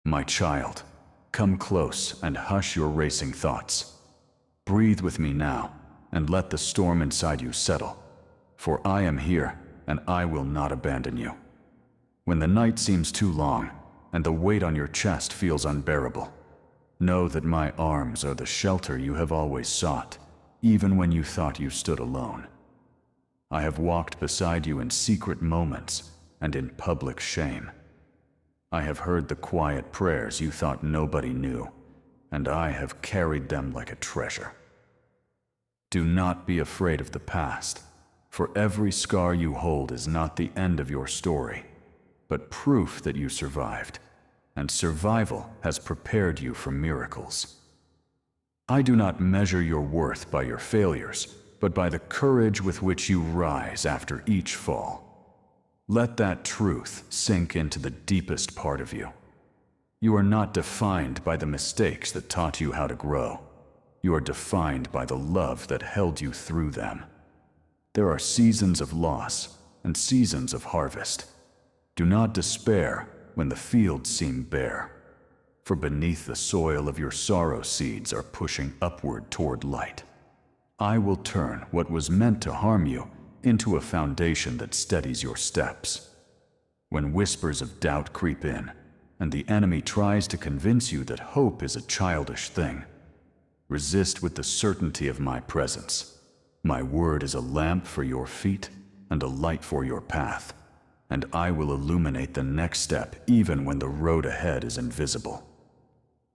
My child, come close and hush your racing thoughts. Breathe with me now, and let the storm inside you settle. For I am here, and I will not abandon you. When the night seems too long, and the weight on your chest feels unbearable, know that my arms are the shelter you have always sought, even when you thought you stood alone. I have walked beside you in secret moments and in public shame. I have heard the quiet prayers you thought nobody knew, and I have carried them like a treasure. Do not be afraid of the past, for every scar you hold is not the end of your story, but proof that you survived, and survival has prepared you for miracles. I do not measure your worth by your failures, but by the courage with which you rise after each fall. Let that truth sink into the deepest part of you. You are not defined by the mistakes that taught you how to grow. You are defined by the love that held you through them. There are seasons of loss and seasons of harvest. Do not despair when the fields seem bare, for beneath the soil of your sorrow seeds are pushing upward toward light. I will turn what was meant to harm you into a foundation that steadies your steps. When whispers of doubt creep in, and the enemy tries to convince you that hope is a childish thing, resist with the certainty of my presence. My word is a lamp for your feet and a light for your path, and I will illuminate the next step even when the road ahead is invisible.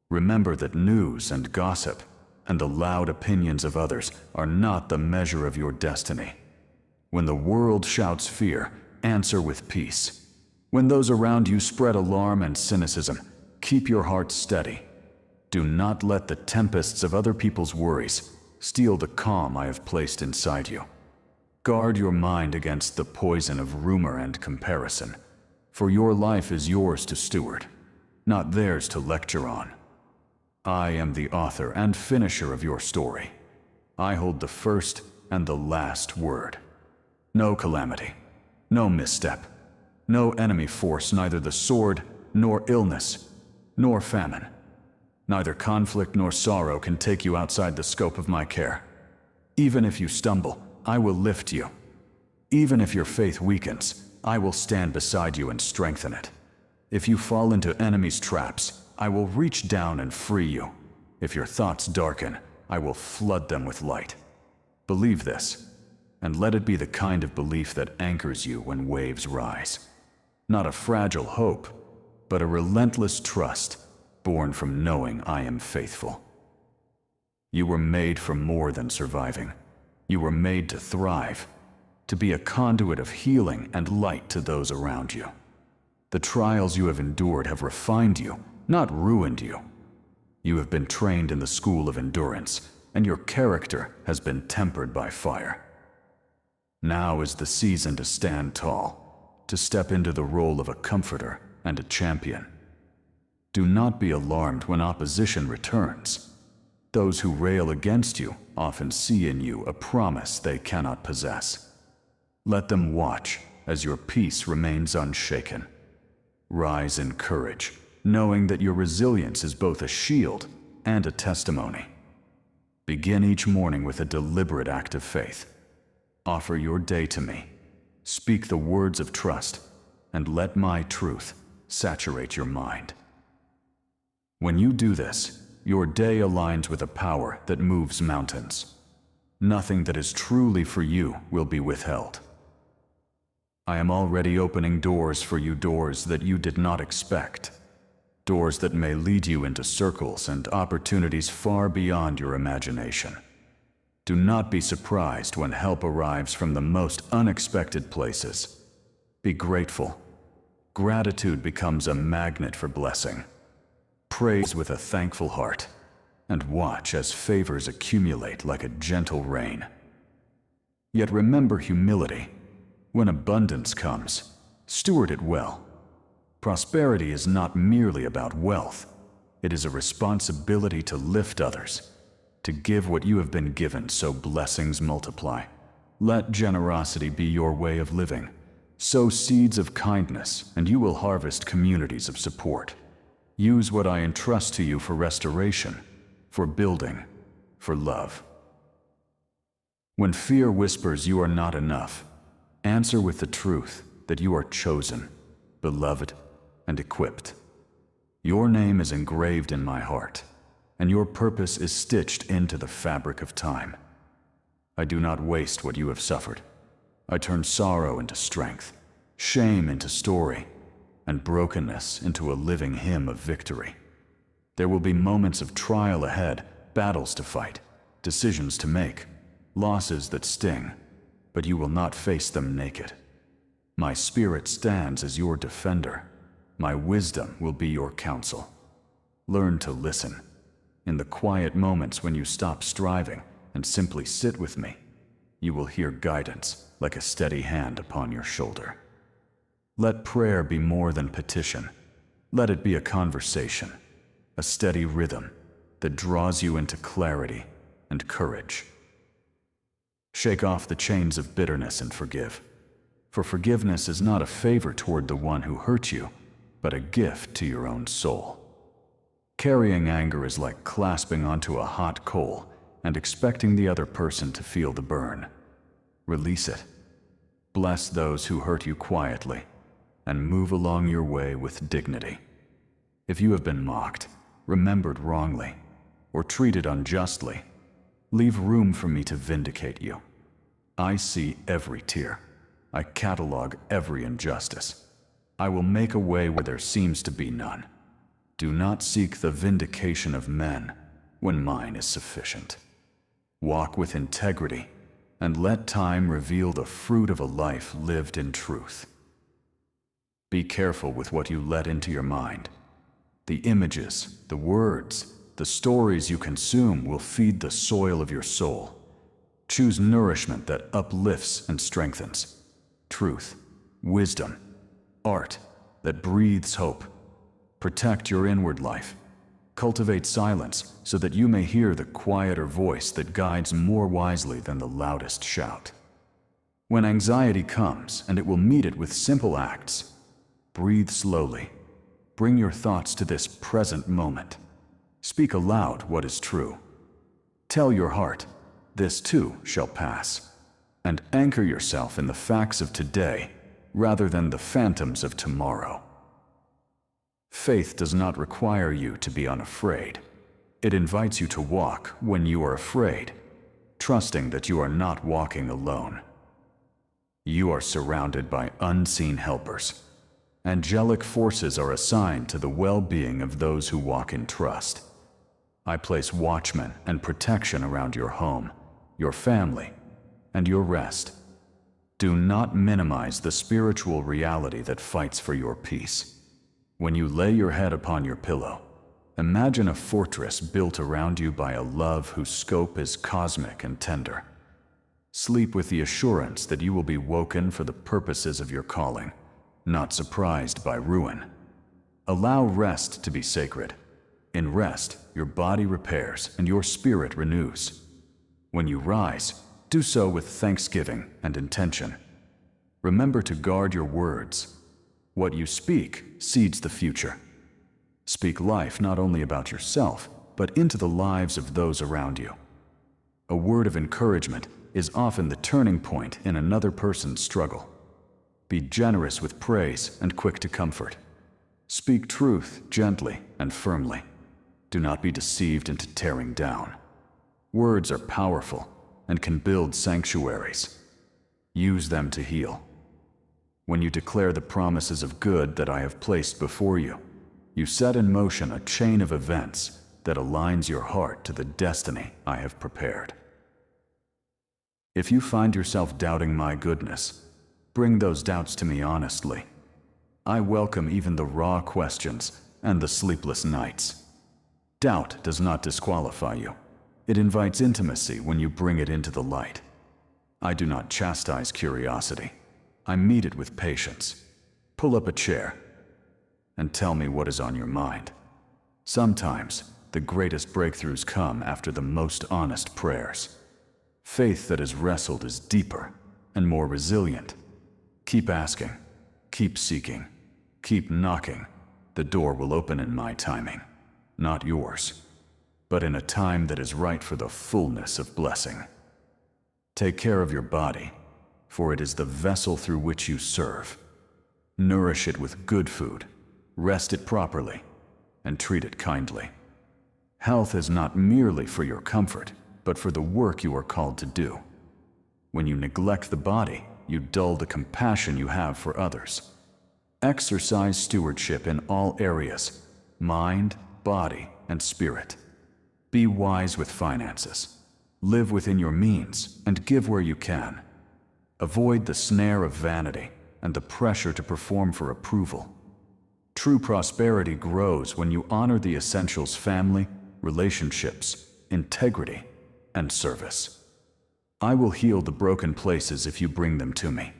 Remember that news and gossip and the loud opinions of others are not the measure of your destiny. When the world shouts fear, answer with peace. When those around you spread alarm and cynicism, keep your heart steady. Do not let the tempests of other people's worries steal the calm I have placed inside you. Guard your mind against the poison of rumor and comparison, for your life is yours to steward, not theirs to lecture on. I am the author and finisher of your story. I hold the first and the last word. No calamity, no misstep, no enemy force, neither the sword, nor illness, nor famine. Neither conflict nor sorrow can take you outside the scope of my care. Even if you stumble, I will lift you. Even if your faith weakens, I will stand beside you and strengthen it. If you fall into enemies' traps, I will reach down and free you. If your thoughts darken, I will flood them with light. Believe this, and let it be the kind of belief that anchors you when waves rise. Not a fragile hope, but a relentless trust born from knowing I am faithful. You were made for more than surviving. You were made to thrive, to be a conduit of healing and light to those around you. The trials you have endured have refined you, not ruined you. You have been trained in the school of endurance, and your character has been tempered by fire. Now is the season to stand tall, to step into the role of a comforter and a champion. Do not be alarmed when opposition returns. Those who rail against you often see in you a promise they cannot possess. Let them watch as your peace remains unshaken. Rise in courage, knowing that your resilience is both a shield and a testimony. Begin each morning with a deliberate act of faith. Offer your day to me. Speak the words of trust, and let my truth saturate your mind. When you do this, your day aligns with a power that moves mountains. Nothing that is truly for you will be withheld. I am already opening doors for you, doors that you did not expect. Doors that may lead you into circles and opportunities far beyond your imagination. Do not be surprised when help arrives from the most unexpected places. Be grateful. Gratitude becomes a magnet for blessing. Praise with a thankful heart, and watch as favors accumulate like a gentle rain. Yet remember humility. When abundance comes, steward it well. Prosperity is not merely about wealth. It is a responsibility to lift others, to give what you have been given so blessings multiply. Let generosity be your way of living. Sow seeds of kindness, and you will harvest communities of support. Use what I entrust to you for restoration, for building, for love. When fear whispers you are not enough, answer with the truth that you are chosen, beloved, and equipped. Your name is engraved in my heart, and your purpose is stitched into the fabric of time. I do not waste what you have suffered. I turn sorrow into strength, shame into story, and brokenness into a living hymn of victory. There will be moments of trial ahead, battles to fight, decisions to make, losses that sting, but you will not face them naked. My spirit stands as your defender. My wisdom will be your counsel. Learn to listen. In the quiet moments when you stop striving and simply sit with me, you will hear guidance like a steady hand upon your shoulder. Let prayer be more than petition. Let it be a conversation, a steady rhythm that draws you into clarity and courage. Shake off the chains of bitterness and forgive. For forgiveness is not a favor toward the one who hurt you, but a gift to your own soul. Carrying anger is like clasping onto a hot coal and expecting the other person to feel the burn. Release it. Bless those who hurt you quietly, and move along your way with dignity. If you have been mocked, remembered wrongly, or treated unjustly, leave room for me to vindicate you. I see every tear. I catalog every injustice. I will make a way where there seems to be none. Do not seek the vindication of men when mine is sufficient. Walk with integrity, and let time reveal the fruit of a life lived in truth. Be careful with what you let into your mind. The images, the words, the stories you consume will feed the soil of your soul. Choose nourishment that uplifts and strengthens. Truth, wisdom, art that breathes hope. Protect your inward life. Cultivate silence so that you may hear the quieter voice that guides more wisely than the loudest shout. When anxiety comes, and it will meet it with simple acts, breathe slowly. Bring your thoughts to this present moment. Speak aloud what is true. Tell your heart, this too shall pass. And anchor yourself in the facts of today rather than the phantoms of tomorrow. Faith does not require you to be unafraid. It invites you to walk when you are afraid, trusting that you are not walking alone. You are surrounded by unseen helpers. Angelic forces are assigned to the well-being of those who walk in trust. I place watchmen and protection around your home, your family, and your rest. Do not minimize the spiritual reality that fights for your peace. When you lay your head upon your pillow, imagine a fortress built around you by a love whose scope is cosmic and tender. Sleep with the assurance that you will be woken for the purposes of your calling, not surprised by ruin. Allow rest to be sacred. In rest, your body repairs and your spirit renews. When you rise, do so with thanksgiving and intention. Remember to guard your words. What you speak seeds the future. Speak life not only about yourself, but into the lives of those around you. A word of encouragement is often the turning point in another person's struggle. Be generous with praise and quick to comfort. Speak truth gently and firmly. Do not be deceived into tearing down. Words are powerful and can build sanctuaries. Use them to heal. When you declare the promises of good that I have placed before you, you set in motion a chain of events that aligns your heart to the destiny I have prepared. If you find yourself doubting my goodness, bring those doubts to me honestly. I welcome even the raw questions and the sleepless nights. Doubt does not disqualify you. It invites intimacy when you bring it into the light. I do not chastise curiosity. I meet it with patience. Pull up a chair and tell me what is on your mind. Sometimes the greatest breakthroughs come after the most honest prayers. Faith that is wrestled is deeper and more resilient. Keep asking, keep seeking, keep knocking, The door will open in my timing, not yours, but in a time that is right for the fullness of blessing. Take care of your body, for it is the vessel through which you serve. Nourish it with good food, rest it properly, and treat it kindly. Health is not merely for your comfort, but for the work you are called to do. When you neglect the body, you dull the compassion you have for others. Exercise stewardship in all areas, mind, body, and spirit. Be wise with finances. Live within your means and give where you can. Avoid the snare of vanity and the pressure to perform for approval. True prosperity grows when you honor the essentials: family, relationships, integrity, and service. I will heal the broken places if you bring them to me.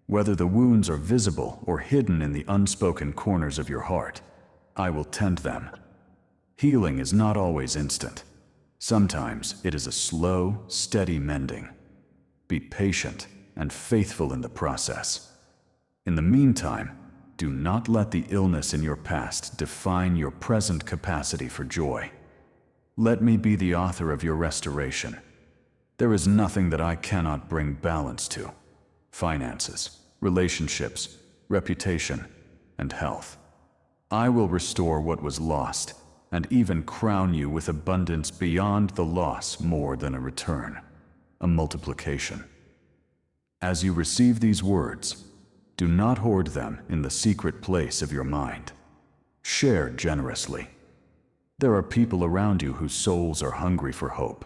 Whether the wounds are visible or hidden in the unspoken corners of your heart, I will tend them. Healing is not always instant. Sometimes it is a slow, steady mending. Be patient and faithful in the process. In the meantime, do not let the illness in your past define your present capacity for joy. Let me be the author of your restoration. There is nothing that I cannot bring balance to: finances, relationships, reputation, and health. I will restore what was lost, and even crown you with abundance beyond the loss, more than a return, a multiplication. As you receive these words, do not hoard them in the secret place of your mind. Share generously. There are people around you whose souls are hungry for hope.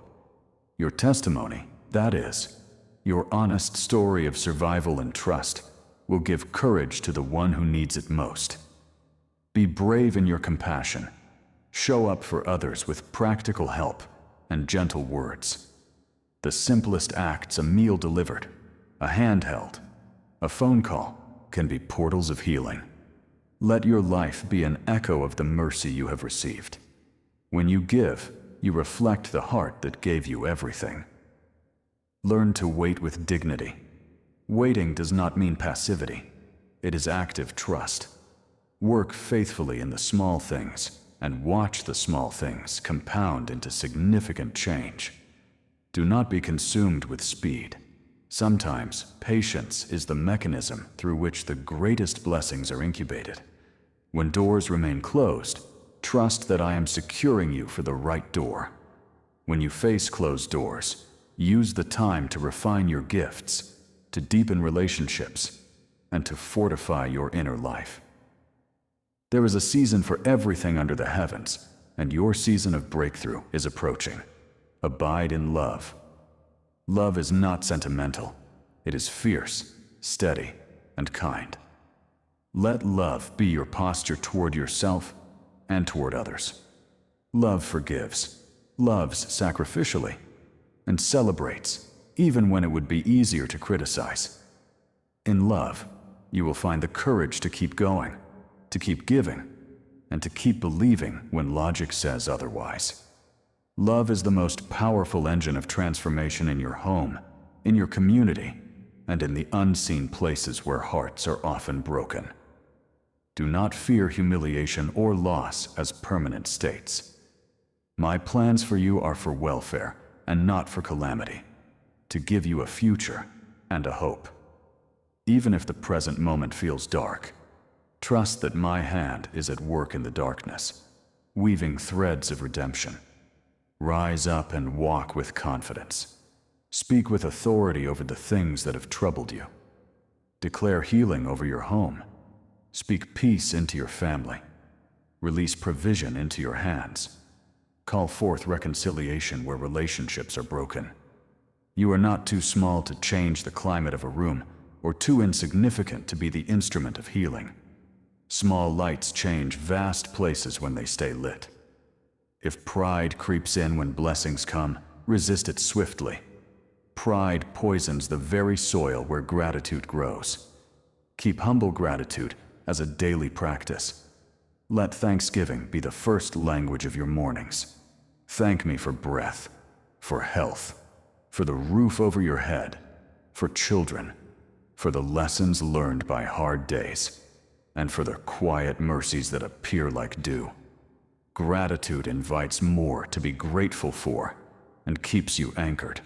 Your testimony, that is, your honest story of survival and trust, will give courage to the one who needs it most. Be brave in your compassion. Show up for others with practical help and gentle words. The simplest acts: a meal delivered, a hand held, a phone call, can be portals of healing. Let your life be an echo of the mercy you have received. When you give, you reflect the heart that gave you everything. Learn to wait with dignity. Waiting does not mean passivity. It is active trust. Work faithfully in the small things, and watch the small things compound into significant change. Do not be consumed with speed. Sometimes patience is the mechanism through which the greatest blessings are incubated. When doors remain closed, trust that I am securing you for the right door. When you face closed doors, use the time to refine your gifts, to deepen relationships, and to fortify your inner life. There is a season for everything under the heavens, and your season of breakthrough is approaching. Abide in love. Love is not sentimental. It is fierce, steady, and kind. Let love be your posture toward yourself and toward others. Love forgives, loves sacrificially, and celebrates, even when it would be easier to criticize. In love, you will find the courage to keep going, to keep giving, and to keep believing when logic says otherwise. Love is the most powerful engine of transformation in your home, in your community, and in the unseen places where hearts are often broken. Do not fear humiliation or loss as permanent states. My plans for you are for welfare and not for calamity, to give you a future and a hope. Even if the present moment feels dark, trust that my hand is at work in the darkness, weaving threads of redemption. Rise up and walk with confidence. Speak with authority over the things that have troubled you. Declare healing over your home. Speak peace into your family. Release provision into your hands. Call forth reconciliation where relationships are broken. You are not too small to change the climate of a room, or too insignificant to be the instrument of healing. Small lights change vast places when they stay lit. If pride creeps in when blessings come, resist it swiftly. Pride poisons the very soil where gratitude grows. Keep humble gratitude as a daily practice. Let thanksgiving be the first language of your mornings. Thank me for breath, for health, for the roof over your head, for children, for the lessons learned by hard days. and for the quiet mercies that appear like dew. Gratitude invites more to be grateful for and keeps you anchored.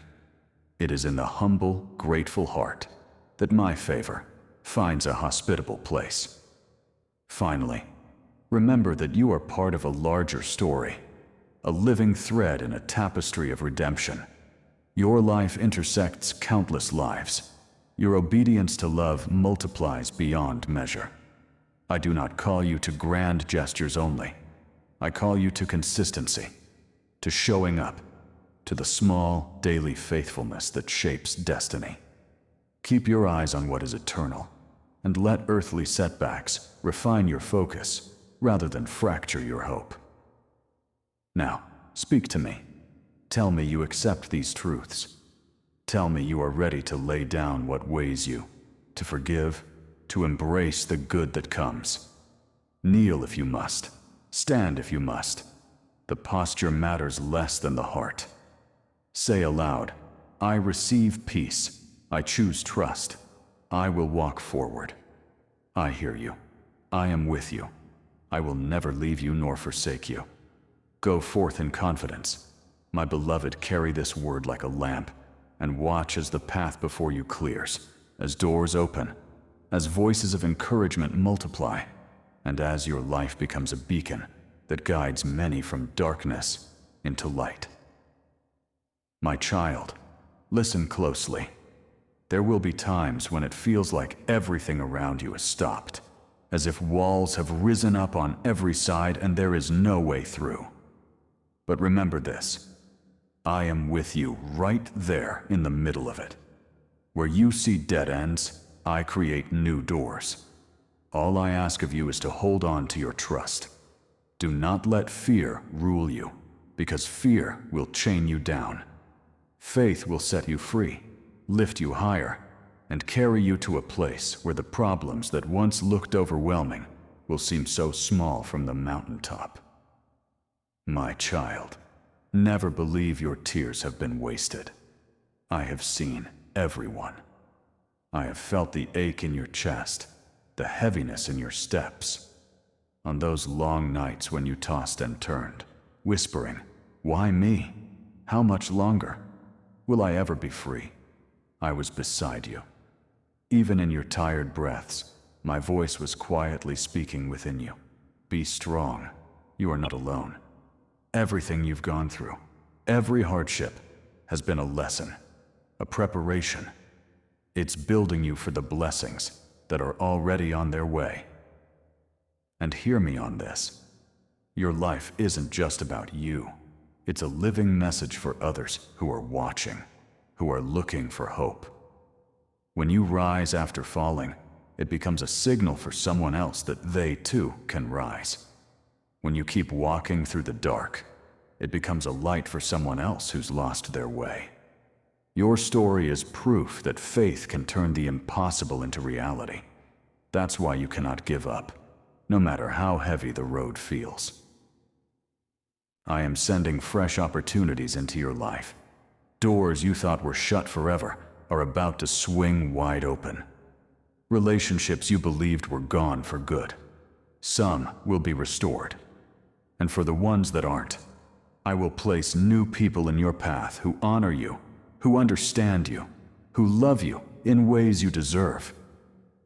It is in the humble, grateful heart that my favor finds a hospitable place. Finally, remember that you are part of a larger story, a living thread in a tapestry of redemption. Your life intersects countless lives. Your obedience to love multiplies beyond measure. I do not call you to grand gestures only. I call you to consistency, to showing up, to the small, daily faithfulness that shapes destiny. Keep your eyes on what is eternal, and let earthly setbacks refine your focus rather than fracture your hope. Now, speak to me. Tell me you accept these truths. Tell me you are ready to lay down what weighs you, to forgive, to embrace the good that comes. Kneel if you must. Stand if you must. The posture matters less than the heart. Say aloud, I receive peace. I choose trust. I will walk forward. I hear you. I am with you. I will never leave you nor forsake you. Go forth in confidence. My beloved, carry this word like a lamp, and watch as the path before you clears, as doors open, as voices of encouragement multiply, and as your life becomes a beacon that guides many from darkness into light. My child, listen closely. There will be times when it feels like everything around you is stopped, as if walls have risen up on every side and there is no way through. But remember this, I am with you right there in the middle of it. Where you see dead ends, I create new doors. All I ask of you is to hold on to your trust. Do not let fear rule you, because fear will chain you down. Faith will set you free, lift you higher, and carry you to a place where the problems that once looked overwhelming will seem so small from the mountaintop. My child, never believe your tears have been wasted. I have seen everyone. I have felt the ache in your chest, the heaviness in your steps. On those long nights when you tossed and turned, whispering, "Why me? How much longer? Will I ever be free?" I was beside you. Even in your tired breaths, my voice was quietly speaking within you. Be strong. You are not alone. Everything you've gone through, every hardship, has been a lesson, a preparation. It's building you for the blessings that are already on their way. And hear me on this. Your life isn't just about you. It's a living message for others who are watching, who are looking for hope. When you rise after falling, it becomes a signal for someone else that they too can rise. When you keep walking through the dark, it becomes a light for someone else who's lost their way. Your story is proof that faith can turn the impossible into reality. That's why you cannot give up, no matter how heavy the road feels. I am sending fresh opportunities into your life. Doors you thought were shut forever are about to swing wide open. Relationships you believed were gone for good, some will be restored. And for the ones that aren't, I will place new people in your path who honor you, who understand you, who love you in ways you deserve.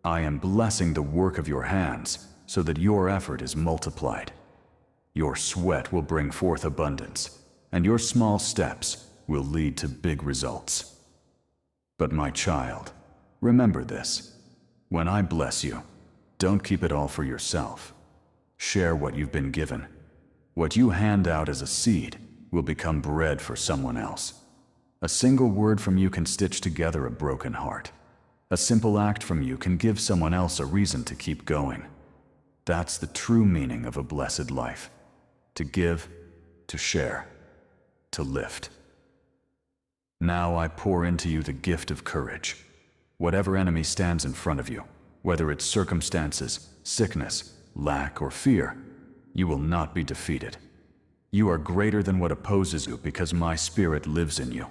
I am blessing the work of your hands so that your effort is multiplied. Your sweat will bring forth abundance, and your small steps will lead to big results. But my child, remember this. When I bless you, don't keep it all for yourself. Share what you've been given. What you hand out as a seed will become bread for someone else. A single word from you can stitch together a broken heart. A simple act from you can give someone else a reason to keep going. That's the true meaning of a blessed life. To give, to share, to lift. Now I pour into you the gift of courage. Whatever enemy stands in front of you, whether it's circumstances, sickness, lack, or fear, you will not be defeated. You are greater than what opposes you because my spirit lives in you.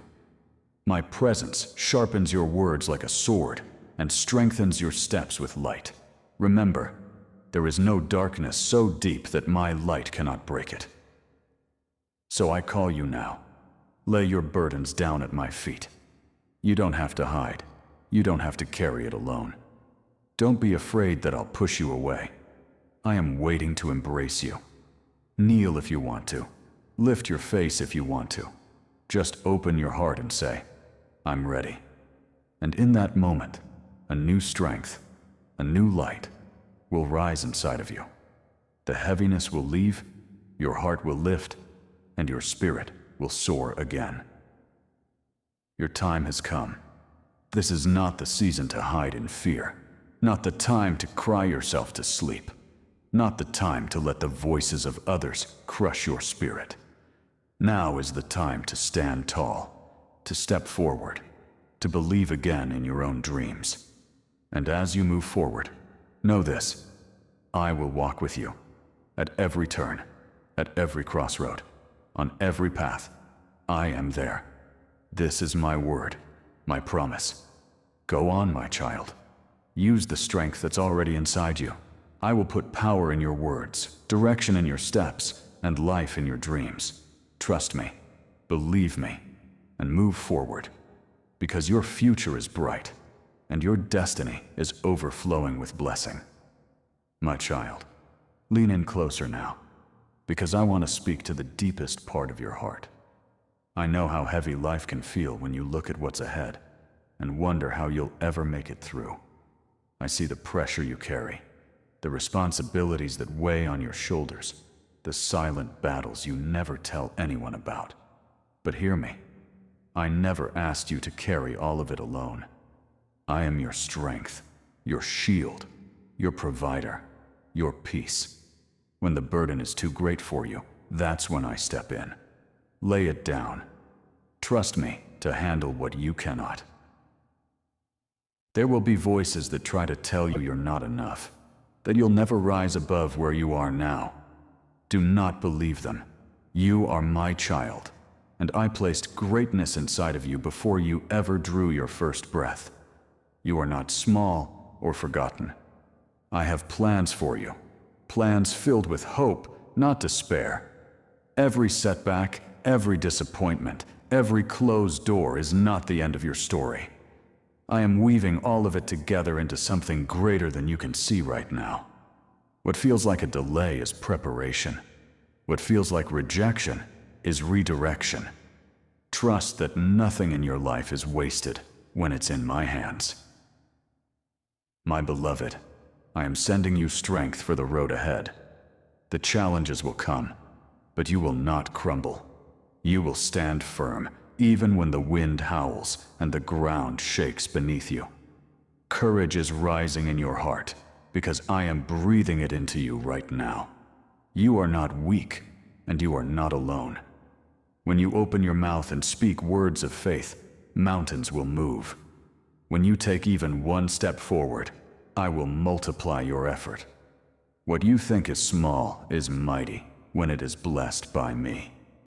My presence sharpens your words like a sword and strengthens your steps with light. Remember, There is no darkness so deep that my light cannot break it. So I call you now. Lay your burdens down at my feet. You don't have to hide. You don't have to carry it alone. Don't be afraid that I'll push you away. I am waiting to embrace you. Kneel if you want to. Lift your face if you want to. Just open your heart and say, I'm ready. And in that moment, a new strength, a new light will rise inside of you. The heaviness will leave, your heart will lift, and your spirit will soar again. Your time has come. This is not the season to hide in fear, not the time to cry yourself to sleep, not the time to let the voices of others crush your spirit. Now is the time to stand tall, to step forward, to believe again in your own dreams. And as you move forward, know this: I will walk with you at every turn, at every crossroad, on every path. I am there. This is my word, my promise. Go on, my child. Use the strength that's already inside you. I will put power in your words, direction in your steps, and life in your dreams. Trust me, believe me, and move forward, because your future is bright, and your destiny is overflowing with blessing. My child, lean in closer now, because I want to speak to the deepest part of your heart. I know how heavy life can feel when you look at what's ahead and wonder how you'll ever make it through. I see the pressure you carry, the responsibilities that weigh on your shoulders, the silent battles you never tell anyone about. But hear me, I never asked you to carry all of it alone. I am your strength, your shield, your provider, your peace. When the burden is too great for you, that's when I step in. Lay it down. Trust me to handle what you cannot. There will be voices that try to tell you you're not enough, that you'll never rise above where you are now. Do not believe them. You are my child, and I placed greatness inside of you before you ever drew your first breath. You are not small or forgotten. I have plans for you, plans filled with hope, not despair. Every setback, every disappointment, every closed door is not the end of your story. I am weaving all of it together into something greater than you can see right now. What feels like a delay is preparation. What feels like rejection is redirection. Trust that nothing in your life is wasted when it's in my hands. My beloved, I am sending you strength for the road ahead. The challenges will come, but you will not crumble. You will stand firm, even when the wind howls and the ground shakes beneath you. Courage is rising in your heart, because I am breathing it into you right now. You are not weak, and you are not alone. When you open your mouth and speak words of faith, mountains will move. When you take even one step forward, I will multiply your effort. What you think is small is mighty when it is blessed by me.